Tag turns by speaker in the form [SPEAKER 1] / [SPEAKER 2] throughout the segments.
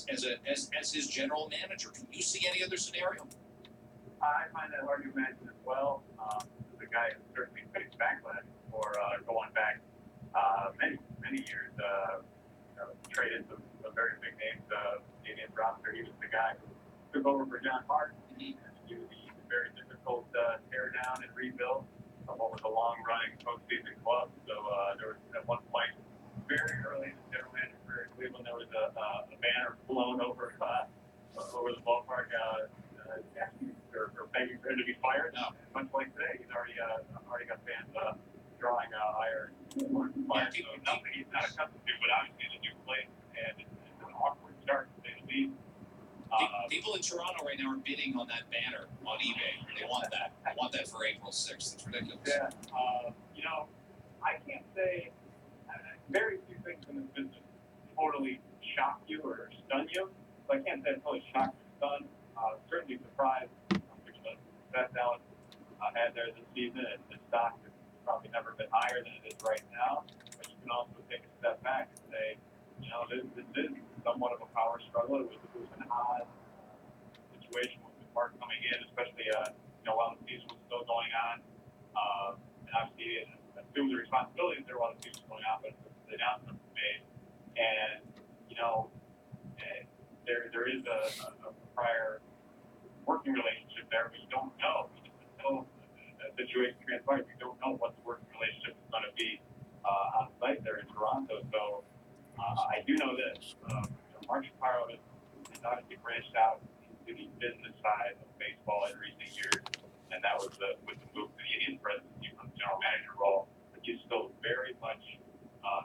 [SPEAKER 1] as his general manager? Can you see any other scenario?
[SPEAKER 2] I find that hard to imagine as well. The guy who certainly faced backlash for going back many years. Traded some very big names Canadian roster. He was the guy who took over for John Hart to do the very difficult tear down and rebuild of what was a long-running postseason club. So there was at one point, very early in the general manager career in Cleveland, there was a banner blown over the ballpark, asking or begging for him to be fired. No. Much like today, he's already got fans drawing ire. Yeah, something he's not accustomed to, but obviously it's a new place and it's an awkward start to say the least.
[SPEAKER 1] People in Toronto right now are bidding on that banner on eBay. They want that. I want that for April 6th. It's ridiculous.
[SPEAKER 2] Yeah. I can't say very few things in this business totally shock you or stun you. So I can't say it's totally shocked or stunned. Certainly surprised, which the best Dallas had there this season, and the stock has probably never been higher than it is right now. But you can also take a step back and say, this is somewhat of a power struggle. It was an odd situation with the Park coming in, especially while the season was still going on. And obviously, assume the responsibilities there while the season was going on, but the announcement was made. And there is a prior working relationship there, but you don't know. Until the situation transpires, you don't know what the working relationship is going to be on site there in Toronto. So I do know this. Mark Shapiro has obviously branched out into the business side of baseball in recent years, and that was with the move to the Indians presidency from the general manager role. But he's still very much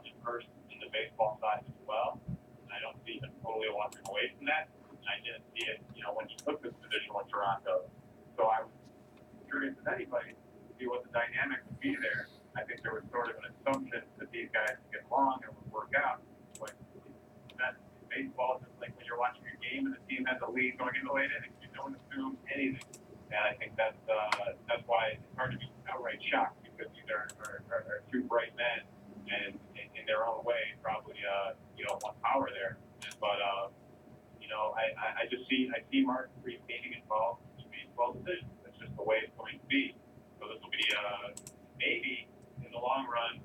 [SPEAKER 2] immersed in the baseball side as well. And I don't see him totally walking away from that. And I didn't see it, when he took this position with Toronto. So I was curious as anybody to see what the dynamic would be there. I think there was sort of an assumption that these guys would get along and would work out. But that baseball, just like when you're watching a game and the team has a lead going into the late innings, you don't assume anything. And I think that's why it's hard to be outright shocked, because these are two bright men, and in their own way, probably want power there. But I see Mark getting involved in baseball decisions. That's just the way it's going to be. So this will be maybe in the long run,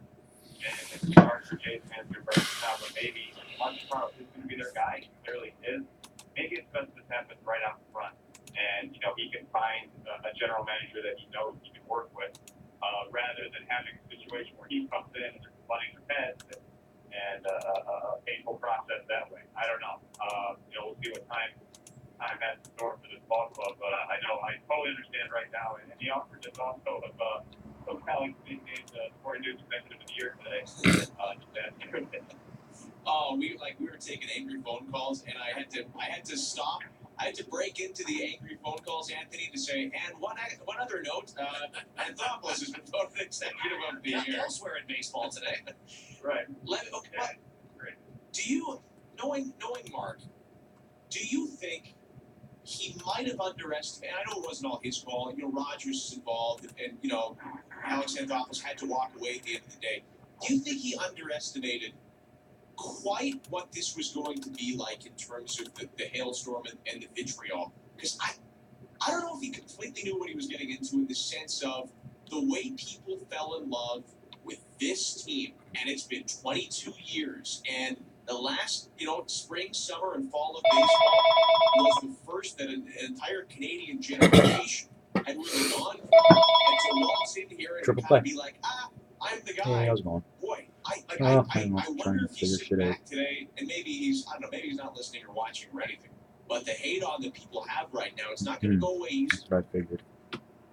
[SPEAKER 2] and it's hard for Jays fans to break this down, but maybe Mark Shapiro is going to be their guy. He clearly is. Maybe it's best this happens right out front, and he can find a general manager that he knows he can work with, rather than having a situation where he comes in and they're butting their heads and a painful process that way. I don't know. We'll see what time has in store for this ball club. But I know I totally understand right now, and he offered this also of some colleagues being named Sporting News Executive of the Year today.
[SPEAKER 1] We were taking angry phone calls, and I had to stop. I had to break into the angry phone calls, Anthony, to say, and one other note, Anthopoulos has been voted Executive of the Year. Elsewhere in baseball today.
[SPEAKER 2] Right.
[SPEAKER 1] Great. Do you, knowing Mark, do you think he might have underestimated? I know it wasn't all his call. Rogers is involved, and Alex Anthopoulos had to walk away at the end of the day. Do you think he underestimated quite what this was going to be like in terms of the hailstorm and the vitriol? Because I don't know if he completely knew what he was getting into, in the sense of the way people fell in love with this team, and it's been 22 years, and the last, spring, summer, and fall of baseball was the first that an entire Canadian generation had really gone for. And to waltz in here and kind of be like, I'm the guy.
[SPEAKER 3] Yeah, I was going.
[SPEAKER 1] Boy, I wonder if he's sitting back today, and maybe he's not listening or watching or anything. But the hate on that people have right now, it's not going to go away easy.
[SPEAKER 3] That's what I figured.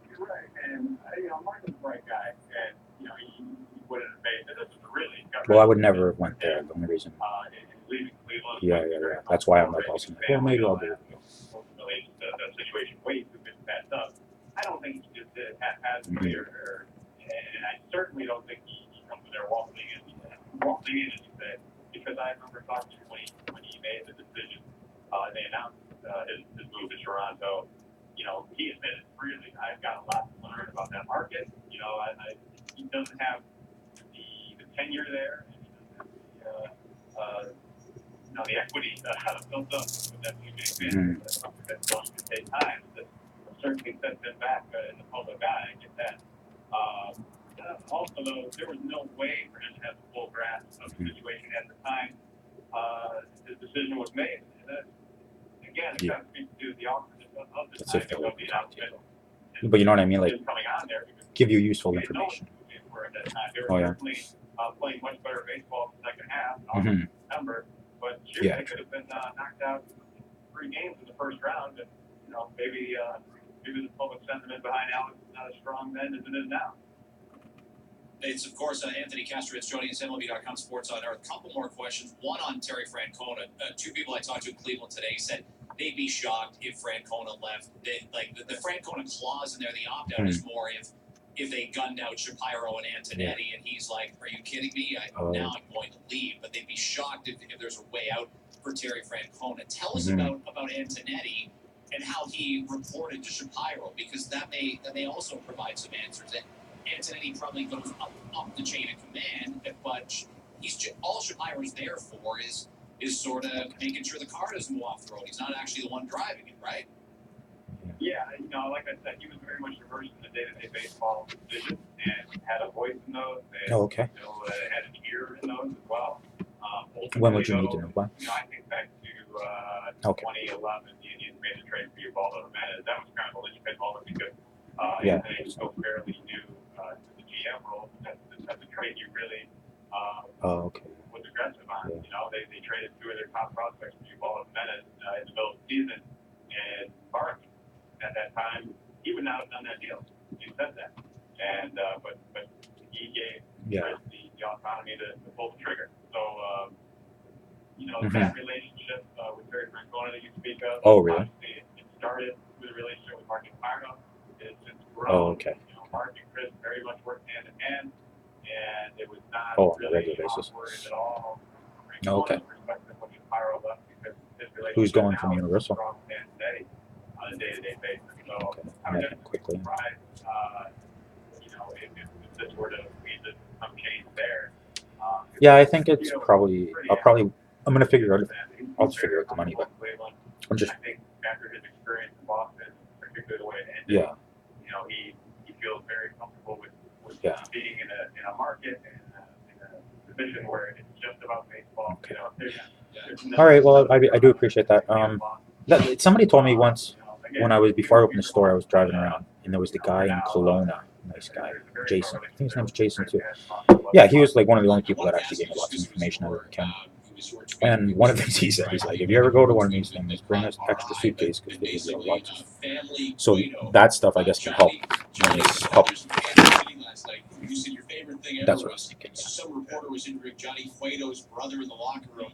[SPEAKER 2] You're right, and Mark is a bright guy, and he wouldn't have made this. Really.
[SPEAKER 3] Well, I would never have went there. The only reason.
[SPEAKER 2] Leaving Cleveland.
[SPEAKER 3] Yeah. That's why I'm like, also, well, maybe I'll do it.
[SPEAKER 2] Ultimately, the situation way too been passed up. I don't think he just did it haphazardly, and I certainly don't think he comes in there walking in, as you said, because I remember talking to him when he made the decision. They announced his move to Toronto. He admitted freely, I've got a lot to learn about that market. He doesn't have the tenure there. And he doesn't have the equity built up with that few big
[SPEAKER 3] Mhm.
[SPEAKER 2] fans. That's going to take time. That certainly sets them back in the public eye. I get that. Also, though, there was no way for him to have a full grasp of the situation at the time the decision was made. And that, again, it
[SPEAKER 3] Yeah.
[SPEAKER 2] kind of speaks to the awkwardness of the
[SPEAKER 3] That's if
[SPEAKER 2] timing
[SPEAKER 3] they're
[SPEAKER 2] of the
[SPEAKER 3] open to it.
[SPEAKER 2] announcement.
[SPEAKER 3] But you know what I mean? Like,
[SPEAKER 2] Him coming on there because
[SPEAKER 3] give you useful
[SPEAKER 2] we didn't know what
[SPEAKER 3] information.
[SPEAKER 2] the Blue Jays were at that time. They were
[SPEAKER 3] Oh, yeah.
[SPEAKER 2] certainly playing much better baseball in the second half,
[SPEAKER 3] Mhm.
[SPEAKER 2] September. But sure,
[SPEAKER 3] Yeah,
[SPEAKER 2] they could have been knocked out 3 games in the first round, and maybe the public sentiment behind Alex is not as strong then as it is now.
[SPEAKER 1] It's, of course, Anthony Castrovitz joining us, MLB.com Sports on Earth. A couple more questions. One on Terry Francona. Two people I talked to in Cleveland today said they'd be shocked if Francona left. The Francona clause in there, the opt-out is more if they gunned out Shapiro and Antonetti, and he's like, are you kidding me? Now I'm going to leave. But they'd be shocked if there's a way out for Terry Francona. Tell us about Antonetti and how he reported to Shapiro, because that may also provide some answers. Antonetti probably goes up the chain of command, but all Shapiro's there for is sort of making sure the car doesn't go off the road. He's not actually the one driving it, right?
[SPEAKER 2] Yeah, like I said, he was very much immersed in the day-to-day baseball decisions and had a voice in those. And,
[SPEAKER 3] Oh, okay.
[SPEAKER 2] Had an ear in those as well.
[SPEAKER 3] When would you need to know by?
[SPEAKER 2] I think back to 2011, the Indians made the trade for Ubaldo Jimenez. That was kind of a linchpin moment because Anthony was so fairly new to the GM role. That's a trade you really was aggressive on.
[SPEAKER 3] Yeah.
[SPEAKER 2] They traded 2 of their top prospects for Ubaldo Jimenez in the middle of the season, and Mark at that time he would not have done that deal. He said that, and but he gave the autonomy to pull the trigger. So that relationship with Terry Francona that you speak of.
[SPEAKER 3] Oh, really?
[SPEAKER 2] Obviously, it started with a relationship with Mark Pardo. It's since
[SPEAKER 3] Oh,
[SPEAKER 2] grown.
[SPEAKER 3] okay.
[SPEAKER 2] Mark and Chris very much worked hand in hand, and it was not
[SPEAKER 3] On a
[SPEAKER 2] really
[SPEAKER 3] regular basis.
[SPEAKER 2] awkward at all.
[SPEAKER 3] Okay.
[SPEAKER 2] Perspective when Pardo left, because his relationship
[SPEAKER 3] Who's going
[SPEAKER 2] now
[SPEAKER 3] from
[SPEAKER 2] is
[SPEAKER 3] Universal?
[SPEAKER 2] strong and steady on a day-to-day basis. So
[SPEAKER 3] Okay.
[SPEAKER 2] I would
[SPEAKER 3] Yeah,
[SPEAKER 2] definitely
[SPEAKER 3] quickly.
[SPEAKER 2] be surprised, if this were to lead to some change there.
[SPEAKER 3] Yeah, I think it's probably. I'm gonna figure out. I'll just figure out the money, but I'm just.
[SPEAKER 2] I think after his experience in Boston, particularly the way it ended,
[SPEAKER 3] Yeah.
[SPEAKER 2] He feels very comfortable with being in a market and in a position where it's just about baseball.
[SPEAKER 3] Okay.
[SPEAKER 2] There's
[SPEAKER 3] All right. Well, I do appreciate that. Somebody told me once when before I opened the store, I was driving around and there was the guy in Kelowna, nice guy, Jason. I think his name's Jason too. Yeah, he was like one of the only people that actually gave me lots of information out of the camp. And one of the things he said, he's like, if you ever go to one of these things, bring an extra suitcase because they give you a lunch. So that stuff, I guess, can help.
[SPEAKER 1] You said your favorite thing ever.
[SPEAKER 3] That's what I was thinking.
[SPEAKER 1] Some reporter was interviewing Johnny Cueto's brother in the locker room,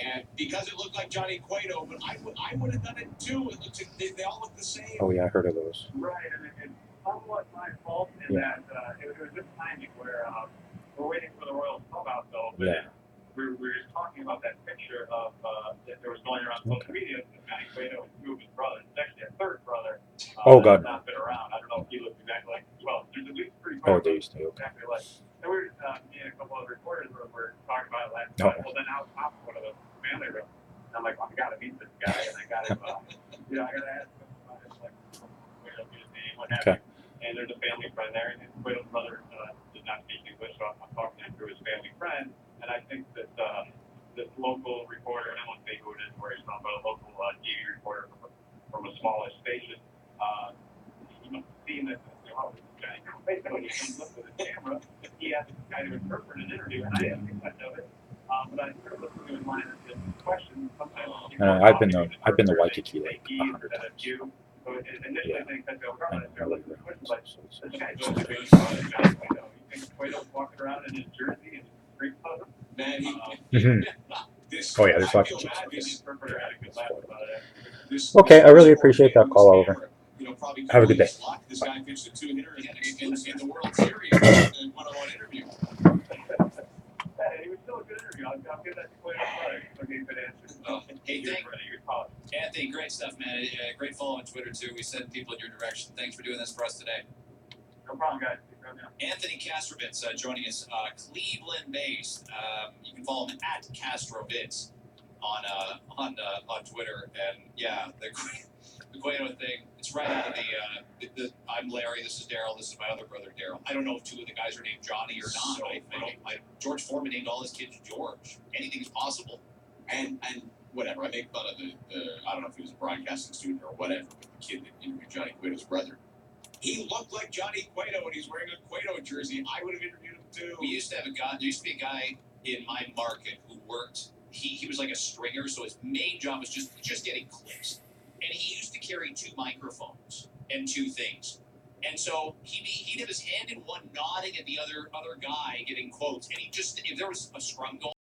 [SPEAKER 1] and because it looked like Johnny Cueto, but I would have done it too. They all look the same.
[SPEAKER 3] Oh yeah, I heard of those.
[SPEAKER 2] Right, and it's somewhat my fault in that it was just timing where we're waiting for the Royals clubhouse though.
[SPEAKER 3] Yeah.
[SPEAKER 2] We were just talking about that picture of that there was going around social media of Johnny Cueto and 2 of his brothers. It's actually a 3rd brother.
[SPEAKER 3] Oh God.
[SPEAKER 2] That's not been around. I don't know if he looks exactly like. Well, there's at least 3.
[SPEAKER 3] Oh, they used to. Okay.
[SPEAKER 2] Exactly like. So we were me and a couple of reporters were talking about it last
[SPEAKER 3] Oh.
[SPEAKER 2] night. Well, then out pops one of the family room. And I'm like, well, I gotta meet this guy, and I got him. I gotta ask him about his his name, what have you. And there's a family friend there, and Cueto's brother does not speak English, so I'm talking to him through his family friend. And I think that this local reporter, and I won't say who it is, where he's from, but a local TV reporter from a smallish station, he must have seen this. Oh, this guy, when he comes up with a camera, he asks this guy to interpret an interview, and I didn't think much of it. But I started listening to his line of questions. Sometimes
[SPEAKER 3] I've been to Waikiki like 100 times.
[SPEAKER 2] So initially, I think that's
[SPEAKER 3] And
[SPEAKER 2] I started listening to questions like,
[SPEAKER 3] so-
[SPEAKER 2] this guy's going to be Cueto. You think Cueto's walking around in his jersey and street clothes?
[SPEAKER 1] Man,
[SPEAKER 3] Oh yeah, there's lots of
[SPEAKER 2] The interpreter had a good laugh about it.
[SPEAKER 3] Okay, I really appreciate that call, Oliver. Have a good day.
[SPEAKER 1] This guy pitched a 2-hitter in the World Series in a one-on-one interview.
[SPEAKER 2] Hey, it was still a good interview. I'll give that to Cueto's brother. He'll give good answers.
[SPEAKER 1] Hey, Anthony, great stuff, man. Great follow on Twitter, too. We send people in your direction. Thanks for doing this for us today.
[SPEAKER 2] No problem, guys.
[SPEAKER 1] Anthony Castrovitz joining us, Cleveland-based. You can follow him at Castrovitz on Twitter, and yeah, the Cueto thing. It's right out of the I'm Larry. This is Daryl. This is my other brother Daryl. I don't know if two of the guys are named Johnny or not.
[SPEAKER 2] So
[SPEAKER 1] George Foreman named all his kids George. Anything is possible. And whatever. I make fun of the I don't know if he was a broadcasting student or whatever, but the kid that interviewed Johnny Cueto's brother. He looked like Johnny Cueto, and he's wearing a Cueto jersey. I would have interviewed him too. We used to have a guy. There used to be a guy in my market who worked. He was like a stringer, so his main job was just getting clicks. And he used to carry 2 microphones and 2 things. And so he'd have his hand in one nodding at the other guy getting quotes. And if there was a scrum going